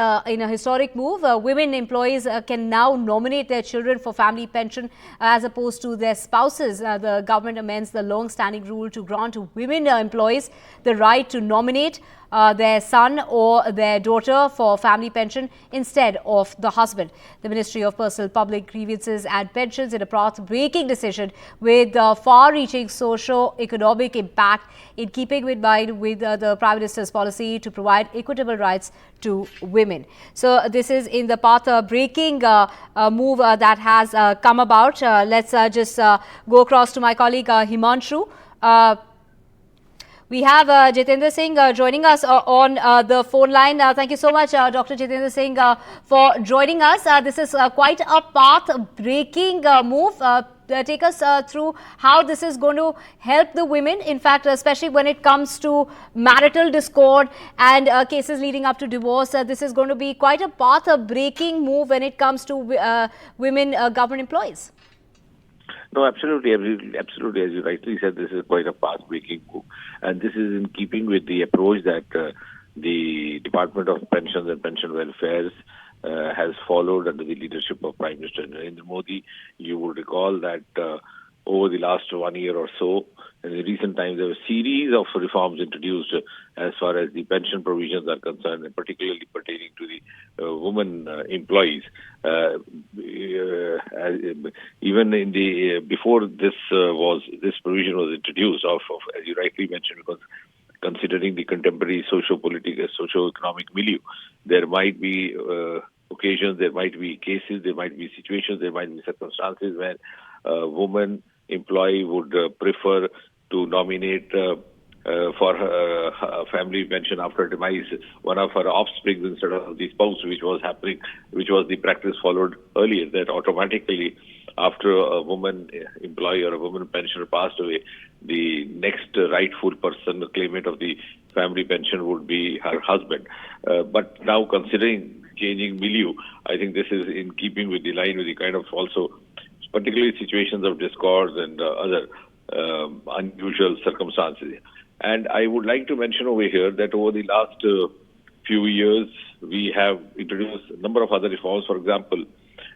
In a historic move, women employees can now nominate their children for family pension as opposed to their spouses. The government amends the long-standing rule to grant women employees the right to nominate their son or their daughter for family pension instead of the husband. The Ministry of Personal Public Grievances and Pensions, in a path-breaking decision with far-reaching socio-economic impact, in keeping with the Prime Minister's policy to provide equitable rights to women. So this is in the path-breaking move that has come about. Let's just go across to my colleague Himanshu. We have Jitendra Singh joining us on the phone line. Thank you so much, Dr. Jitendra Singh, for joining us. This is quite a path-breaking move. Take us through how this is going to help the women, in fact, especially when it comes to marital discord and cases leading up to divorce. This is going to be quite a path-breaking move when it comes to women government employees. No, absolutely. Absolutely. As you rightly said, this is quite a path-breaking move. And this is in keeping with the approach that the Department of Pensions and Pension Welfare has followed under the leadership of Prime Minister Narendra Modi. You will recall that over the last 1 year or so, in the recent times, there were a series of reforms introduced as far as the pension provisions are concerned, and particularly pertaining to the women employees. Even in the before this provision was introduced, as you rightly mentioned, because considering the contemporary socio-political, socio-economic milieu, there might be occasions, there might be cases, there might be situations, there might be circumstances where a woman employee would prefer to nominate for her family pension after demise one of her offspring instead of the spouse, which was the practice followed earlier, that automatically after a woman employee or a woman pensioner passed away, the next rightful person, the claimant of the family pension, would be her husband. But now, considering changing milieu, I think this is in keeping with the line with the kind of also particularly situations of discords and other unusual circumstances. And I would like to mention over here that over the last few years, we have introduced a number of other reforms. For example,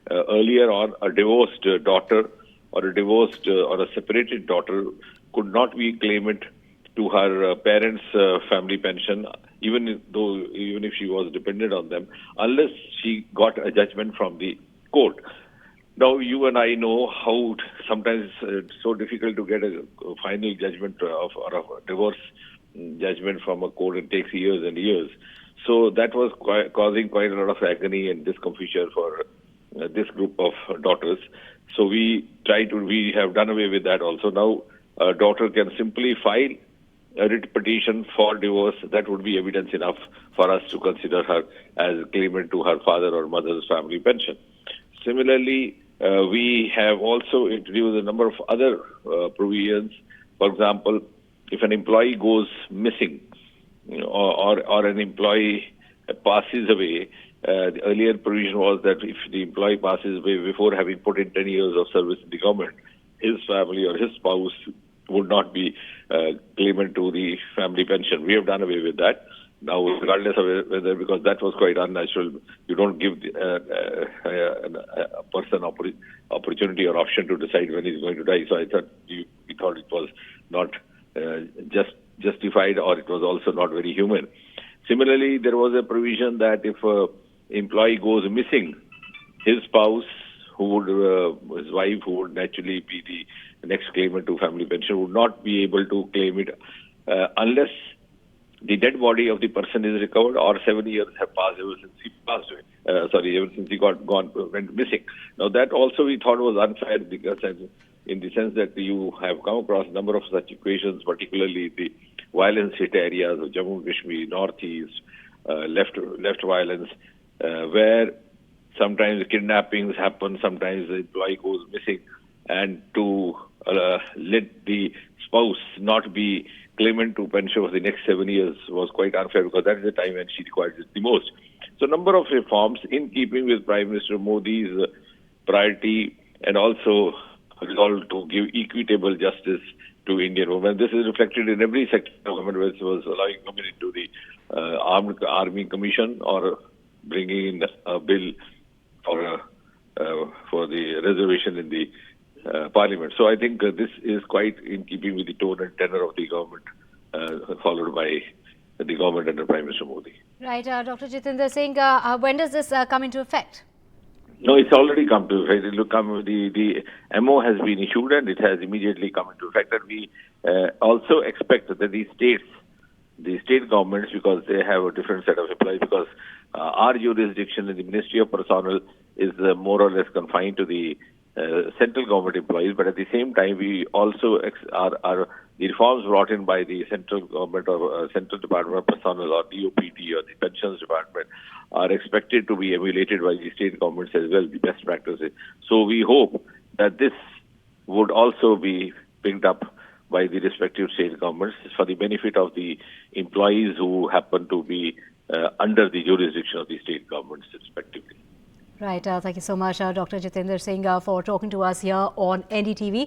earlier on, a divorced daughter or a divorced or a separated daughter could not be claimant to her parents' family pension, even if she was dependent on them, unless she got a judgment from the court. Now, you and I know how sometimes it's so difficult to get a final judgment or a divorce judgment from a court. It takes years and years. So that was causing quite a lot of agony and discomfiture for this group of daughters. So we have done away with that also. Now, a daughter can simply file a writ petition for divorce. That would be evidence enough for us to consider her as claimant to her father or mother's family pension. Similarly, we have also introduced a number of other provisions. For example, if an employee goes missing or an employee passes away, the earlier provision was that if the employee passes away before having put in 10 years of service in the government, his family or his spouse would not be claimant to the family pension. We have done away with that. Now, regardless of whether, because that was quite unnatural, you don't give a person opportunity or option to decide when he's going to die. So I thought we thought it was not just justified, or it was also not very human. Similarly, there was a provision that if an employee goes missing, his spouse, his wife, who would naturally be the next claimant to family pension, would not be able to claim it unless the dead body of the person is recovered or 7 years have passed ever since he passed away. Ever since he went missing. Now that also we thought was unfair, because in the sense that you have come across a number of such equations, particularly the violence-hit areas of Jammu and Kashmir, Northeast, left violence, where sometimes kidnappings happen, sometimes the employee goes missing, and to let the spouse not be claimant to pension for the next 7 years was quite unfair, because that is the time when she requires it the most. So, a number of reforms in keeping with Prime Minister Modi's priority and also resolve to give equitable justice to Indian women. This is reflected in every sector of government, whether it was allowing women into the Army Commission or bringing in a bill for the reservation in the Parliament. So I think this is quite in keeping with the tone and tenor of the government followed by the government under Prime Minister Modi. Right, Dr. Jitendra Singh, when does this come into effect? No, it's already come to effect. The MO has been issued and it has immediately come into effect. And we also expect that the state governments, because they have a different set of employees, because our jurisdiction in the Ministry of Personnel is more or less confined to the central government employees, but at the same time, we also are the reforms brought in by the central government or Central Department of Personnel or DOPT or the Pensions Department are expected to be emulated by the state governments as well, the best practices. So we hope that this would also be picked up by the respective state governments for the benefit of the employees who happen to be under the jurisdiction of the state governments respectively. Right. Thank you so much, Dr. Jitendra Singh, for talking to us here on NDTV.